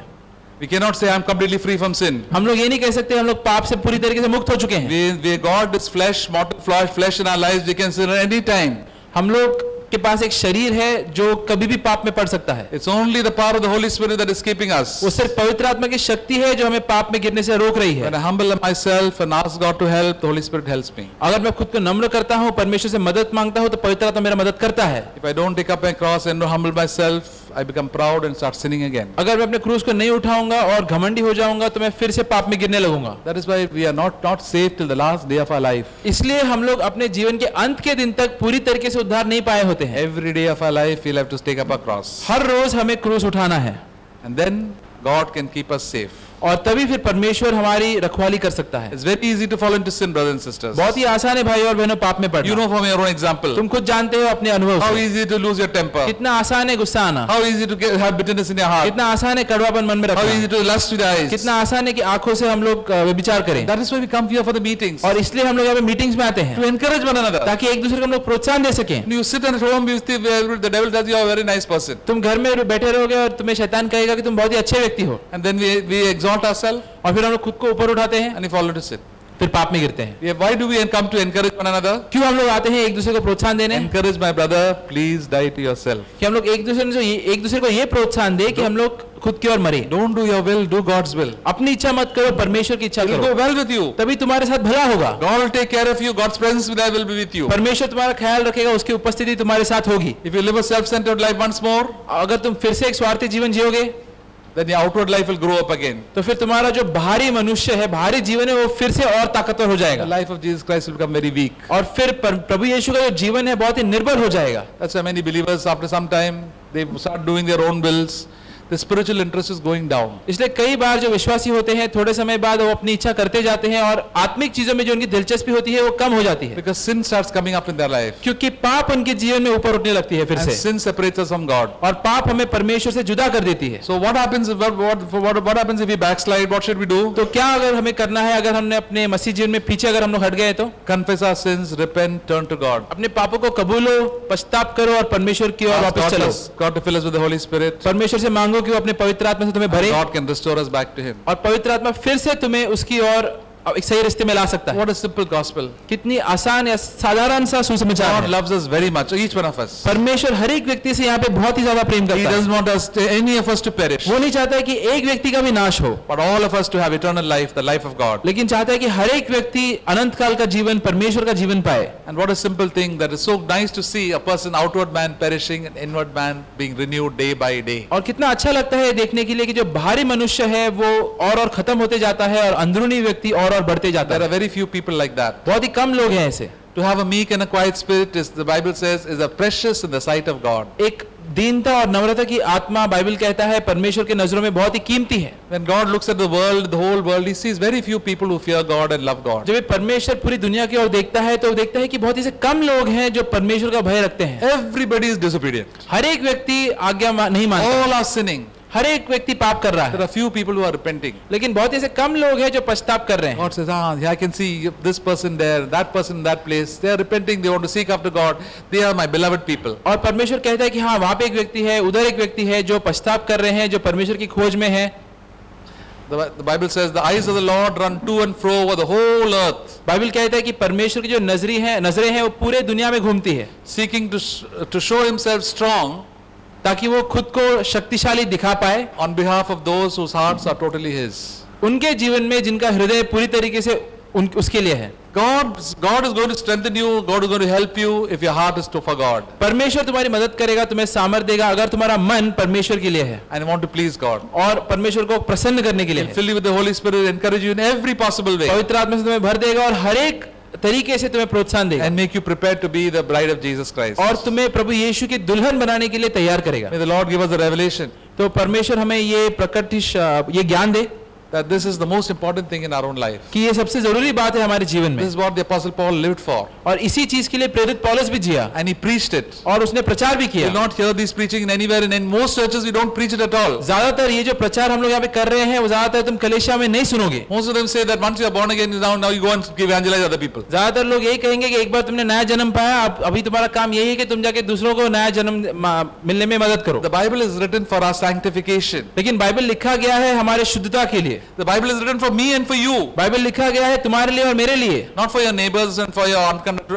S1: We cannot say I'm completely free from sin.
S2: हम लोग ये नहीं कह सकते हम लोग पाप से पूरी तरीके से मुक्त हो चुके हैं.
S1: We God is flesh, mortal flesh in our lives. We can sin at any time.
S2: हम लोग के पास एक शरीर है जो कभी भी पाप में पड़ सकता है.
S1: It's only the power of the Holy Spirit that is keeping us.
S2: वो सिर्फ पवित्र आत्मा की शक्ति है जो हमें पाप में गिरने से रोक रही है.
S1: When I humble myself and ask God to help, the Holy Spirit helps me.
S2: अगर मैं खुद को नम्र करता हूँ परमेश्वर से मदद मांगता हूँ तो पवित्र आत्मा मेरा मदद करता है.
S1: If I don't take up my cross and humble myself, I become proud and start sinning again.
S2: अगर मैं अपने क्रूस को नहीं उठाऊंगा और घमंडी हो जाऊंगा तो मैं फिर से पाप में गिरने लगूंगा.
S1: That is why we are not saved till the last day of our life.
S2: इसलिए हम लोग अपने जीवन के अंत के दिन तक पूरी तरीके से उद्धार नहीं पाए होते हैं.
S1: Every day of our life, we'll have to take up our cross.
S2: हर रोज हमें क्रूस उठाना है.
S1: And then God can keep us safe.
S2: और तभी फिर परमेश्वर हमारी रखवाली कर सकता है.
S1: It's very easy to fall into sin, brothers and sisters.
S2: बहुत ही आसान है भाई और बहनों पाप में पड़ना.
S1: You know from your own example.
S2: तुम खुद जानते हो अपने अनुभव
S1: How
S2: से.
S1: easy to lose your temper.
S2: कितना आसान है गुस्सा आना.
S1: How easy to have bitterness in your heart.
S2: कितना आसान है कड़वापन मन में
S1: How
S2: रखना.
S1: easy to lust with the eyes.
S2: कितना आसान है कि आंखों से हम लोग विचार करें.
S1: That is why we come here for the meetings.
S2: और इसलिए हम लोग यहाँ पे मीटिंग्स में आते हैं
S1: To encourage one another.
S2: ताकि एक दूसरे को हम लोग प्रोत्साहन दे सकें.
S1: When you sit at home, you think the devil tells you are a very nice person.
S2: तुम घर में बैठे रहोगे और तुम्हें शैतान कहेगा कि तुम बहुत ही अच्छे व्यक्ति हो.
S1: And then we exalt ourselves
S2: और फिर हम लोग खुद को ऊपर उठाते हैं
S1: and we fall into sin.
S2: फिर पाप में गिरते हैं.
S1: Why do we come to encourage one another?
S2: क्यों हम लोग आते हैं एक दूसरे को प्रोत्साहन देने?
S1: Encourage my brother, please die to yourself.
S2: कि हम लोग एक दूसरे को ये प्रोत्साहन दे कि हम लोग खुद की ओर मरे.
S1: Don't do your will, do God's will.
S2: अपनी इच्छा मत करो परमेश्वर की इच्छा
S1: It will
S2: करो.
S1: go well with you.
S2: तभी तुम्हारे साथ भला होगा.
S1: God will take care of you. God's presence will be with you.
S2: परमेश्वर तुम्हारा ख्याल रखेगा उसकी उपस्थिति तुम्हारे साथ होगी.
S1: If you live a self-centered life once more,
S2: अगर तुम फिर से एक स्वार्थी जीवन जियोगे
S1: then your outward life will grow up again.
S2: तो फिर तुम्हारा जो बाहरी मनुष्य है बाहरी जीवन है वो फिर से और ताकतवर हो
S1: The
S2: जाएगा.
S1: life of Jesus Christ will become very weak.
S2: और फिर प्रभु यीशु का जो जीवन है बहुत ही निर्बल हो जाएगा.
S1: That's why many believers after some time they start doing their own wills. the spiritual interest is going down.
S2: इसलिए कई बार जो विश्वासी होते हैं थोड़े समय बाद वो अपनी इच्छा करते जाते हैं और आत्मिक चीजों में जो उनकी दिलचस्पी होती है वो कम हो जाती है,
S1: Because sin starts coming up in their life.
S2: क्योंकि पाप उनके जीवन में ऊपर उठने लगती है फिर
S1: And
S2: से,
S1: sin separates us from God.
S2: और पाप हमें परमेश्वर से जुदा कर देती है।
S1: So what happens if we backslide? What should we do?
S2: तो क्या अगर हमें करना है, अगर हमने अपने मसीह जीवन में पीछे अगर हम लोग हट गए तो
S1: Confess our sins, repent, turn to God.
S2: अपने पापों को कबूलो, पश्चाताप करो और परमेश्वर की ओर
S1: Ask
S2: वापस चलो।
S1: God to fill us with the Holy Spirit.
S2: परमेश्वर से मांगो कि वो अपने पवित्र आत्मा से तुम्हें भरे,
S1: God can restore us back to Him.
S2: और पवित्र आत्मा फिर से तुम्हें उसकी ओर एक सही रास्ते में ला सकता है।
S1: What a simple gospel.
S2: कितनी आसान या साधारण सा सुसमाचार
S1: God
S2: है।
S1: loves us very much, each one of us.
S2: परमेश्वर हर एक व्यक्ति से यहाँ पे बहुत ही ज्यादा प्रेम
S1: He
S2: करता है।
S1: doesn't want us any of us to perish,
S2: वो नहीं चाहता है कि एक व्यक्ति का भी नाश हो,
S1: but all of us to have eternal life, the life of God.
S2: लेकिन चाहता है कि हर एक व्यक्ति अनंत काल का जीवन, परमेश्वर का जीवन पाए।
S1: And what a simple thing that is so nice to see a person, outward man perishing and inward man being renewed day by day.
S2: और कितना अच्छा लगता है देखने के लिए कि जो बाहरी मनुष्य है वो और खत्म होते जाता है और अंदरूनी व्यक्ति और बढ़ते जाता
S1: There
S2: है।
S1: are very few people like that.
S2: बहुत ही कम लोग हैं ऐसे।
S1: To have a meek and a quiet spirit is, the Bible says, is a precious in the sight of God.
S2: एक दीनता और नम्रता की आत्मा बाइबल कहता है परमेश्वर के नजरों में बहुत ही कीमती है।
S1: When God looks at the world, the whole world, He sees very few people who fear God and love God.
S2: जब ये परमेश्वर पूरी दुनिया की ओर देखता है तो देखता है कि बहुत ही से कम लोग हैं जो परमेश्वर का भय रखते हैं।
S1: Everybody is disobedient.
S2: हर एक व्यक्ति आज्ञा नहीं मानता,
S1: All are sinning.
S2: हर एक व्यक्ति पाप कर रहा
S1: There
S2: है,
S1: are few people who are repenting.
S2: लेकिन बहुत ही से कम लोग हैं जो पश्चाताप कर रहे हैं।
S1: God says, yeah, I can see this person there, that person in that place. They are repenting. They want to seek after God. They are my beloved people.
S2: और परमेश्वर कहता है कि हाँ, वहाँ पे एक व्यक्ति है, उधर एक व्यक्ति है जो पश्चाताप कर रहे हैं, जो परमेश्वर की खोज में है।
S1: The Bible says, the eyes of the Lord run to and fro over the whole earth,
S2: Bible कहता है कि परमेश्वर की जो नजरें हैं वो पूरे दुनिया में घूमती है,
S1: seeking to show Himself strong
S2: ताकि वो खुद को शक्तिशाली दिखा पाए
S1: on behalf of those whose hearts are totally His.
S2: उनके जीवन में जिनका हृदय पूरी तरीके से उसके लिए है।
S1: God is going to strengthen you. God is going to help you if your heart is for God.
S2: परमेश्वर तुम्हारी मदद करेगा, तुम्हें सामर्थ देगा अगर तुम्हारा मन परमेश्वर के लिए है
S1: And want to please God.
S2: और परमेश्वर को प्रसन्न करने के लिए
S1: He'll
S2: है।
S1: fill you with the Holy Spirit, encourage you in every possible way,
S2: पवित्र आत्मा से तुम्हें भर देगा और हर एक तरीके से तुम्हें प्रोत्साहन देगा
S1: and make you prepared to be the bride of Jesus Christ.
S2: और तुम्हें प्रभु यीशु की दुल्हन बनाने के लिए तैयार करेगा।
S1: May the Lord give us the revelation
S2: तो परमेश्वर हमें ये ज्ञान दे
S1: that this is the most important thing in our own life.
S2: कि ये सबसे जरूरी बात है हमारे जीवन में,
S1: This is what the Apostle Paul lived for,
S2: और इसी चीज के लिए प्रेरित पौलुस भी जिया
S1: and he preached it.
S2: और उसने प्रचार भी
S1: You
S2: किया।
S1: will not hear this preaching in anywhere, and in most churches we don't preach it at all.
S2: ज्यादातर ये जो प्रचार हम लोग यहाँ पे कर रहे हैं वो ज्यादातर तुम कलीसिया में नहीं सुनोगे।
S1: Most of them say that once you are born again, now you go and evangelize other people.
S2: ज्यादातर लोग यही कहेंगे कि एक बार तुमने नया जन्म पाया, अभी तुम्हारा काम यही है कि तुम जाके दूसरों को नया जन्म मिलने में मदद करो।
S1: The Bible is written for our sanctification.
S2: लेकिन बाइबल लिखा गया है हमारे शुद्धता के लिए।
S1: The Bible is written for me and for you,
S2: Bible लिखा गया है तुम्हारे लिए और मेरे लिए,
S1: not for your neighbors and for your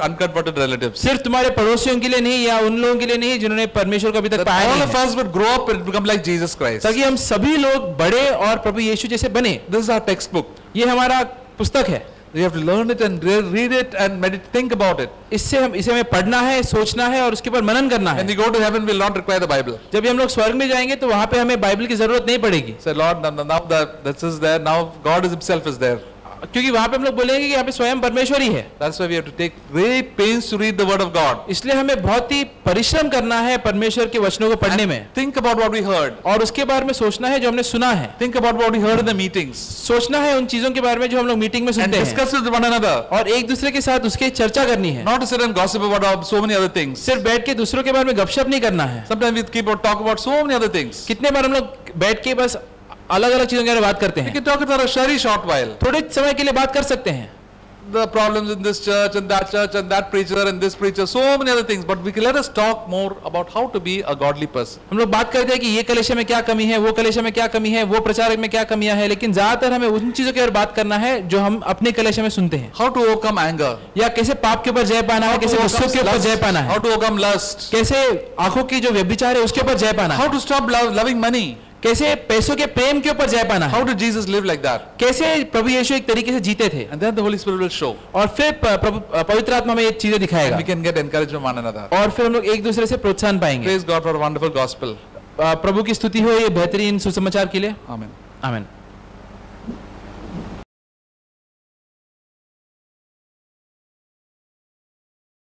S1: unconverted relatives.
S2: सिर्फ तुम्हारे पड़ोसियों के लिए नहीं या उन लोगों के लिए नहीं जिन्होंने परमेश्वर को अभी तक
S1: That
S2: पाया
S1: all
S2: नहीं
S1: of
S2: है,
S1: us would grow up and become like Jesus Christ.
S2: ताकि हम सभी लोग बड़े और प्रभु यीशु जैसे बने।
S1: This is our textbook.
S2: ये हमारा पुस्तक है,
S1: You have to learn it and read it and meditate, think about it.
S2: इसे हमें पढ़ना है, सोचना है और उसके ऊपर मनन करना
S1: When
S2: है।
S1: we go to heaven, we will not require the Bible.
S2: जब भी हम लोग स्वर्ग में जाएंगे तो वहां पे हमें बाइबल की जरूरत नहीं पड़ेगी,
S1: Say, Lord, now that this is there, now God Himself is there.
S2: क्योंकि वहां पे हम लोग बोलेंगे कि यहाँ पे स्वयं परमेश्वर ही है।
S1: That's why we have to take great pains to read the Word of God.
S2: इसलिए हमें बहुत ही परिश्रम करना है परमेश्वर के वचनों को पढ़ने में,
S1: Think about what we heard.
S2: और उसके बारे में सोचना है जो हमने सुना है,
S1: Think about what we heard in the meetings.
S2: सोचना है उन चीजों के बारे में जो हम लोग मीटिंग में
S1: And
S2: सुनते हैं,
S1: discuss with one another.
S2: और एक दूसरे के साथ उसकी चर्चा करनी है।
S1: Not to sit and gossip about so many other things.
S2: सिर्फ बैठ के दूसरों के बारे में गपशप नहीं करना है।
S1: Sometimes we keep on talk about so many other things.
S2: कितने बार हम लोग बैठ के बस अलग अलग चीजों के बारे में बात करते
S1: We
S2: हैं,
S1: can talk it for a very short while.
S2: थोड़े समय के लिए बात कर सकते हैं,
S1: The problems in this church and that preacher and this preacher, so many other things. But we can let us talk more about how to be a godly person.
S2: हम लोग बात करते हैं कि ये कलीसिया में क्या कमी है, वो कलीसिया में क्या कमी है, वो प्रचारक में क्या कमियां हैं, लेकिन ज्यादातर हमें उन चीजों के बारे में बात करना है जो हम अपने कलीसिया में सुनते हैं।
S1: How to overcome anger.
S2: या कैसे पाप के ऊपर जय पाना है, कैसे गुस्से के ऊपर जय पाना
S1: How
S2: है,
S1: to overcome lust.
S2: कैसे आंखों की जो व्यभिचार है उसके ऊपर जय पाना
S1: How
S2: है,
S1: to stop loving money.
S2: कैसे पैसों के प्रेम के ऊपर जय पाना
S1: How
S2: है,
S1: did Jesus live like that?
S2: कैसे प्रभु यीशु एक तरीके से जीते थे,
S1: And then the Holy Spirit will show.
S2: और फिर पवित्र आत्मा हमें ये चीजें
S1: And
S2: दिखाएगा
S1: we can get encouragement from one another.
S2: और फिर हम लोग एक दूसरे से प्रोत्साहन पाएंगे।
S1: Praise God for a wonderful gospel.
S2: प्रभु की स्तुति हो ये बेहतरीन सुसमाचार के लिए।
S1: Amen.
S2: आमीन।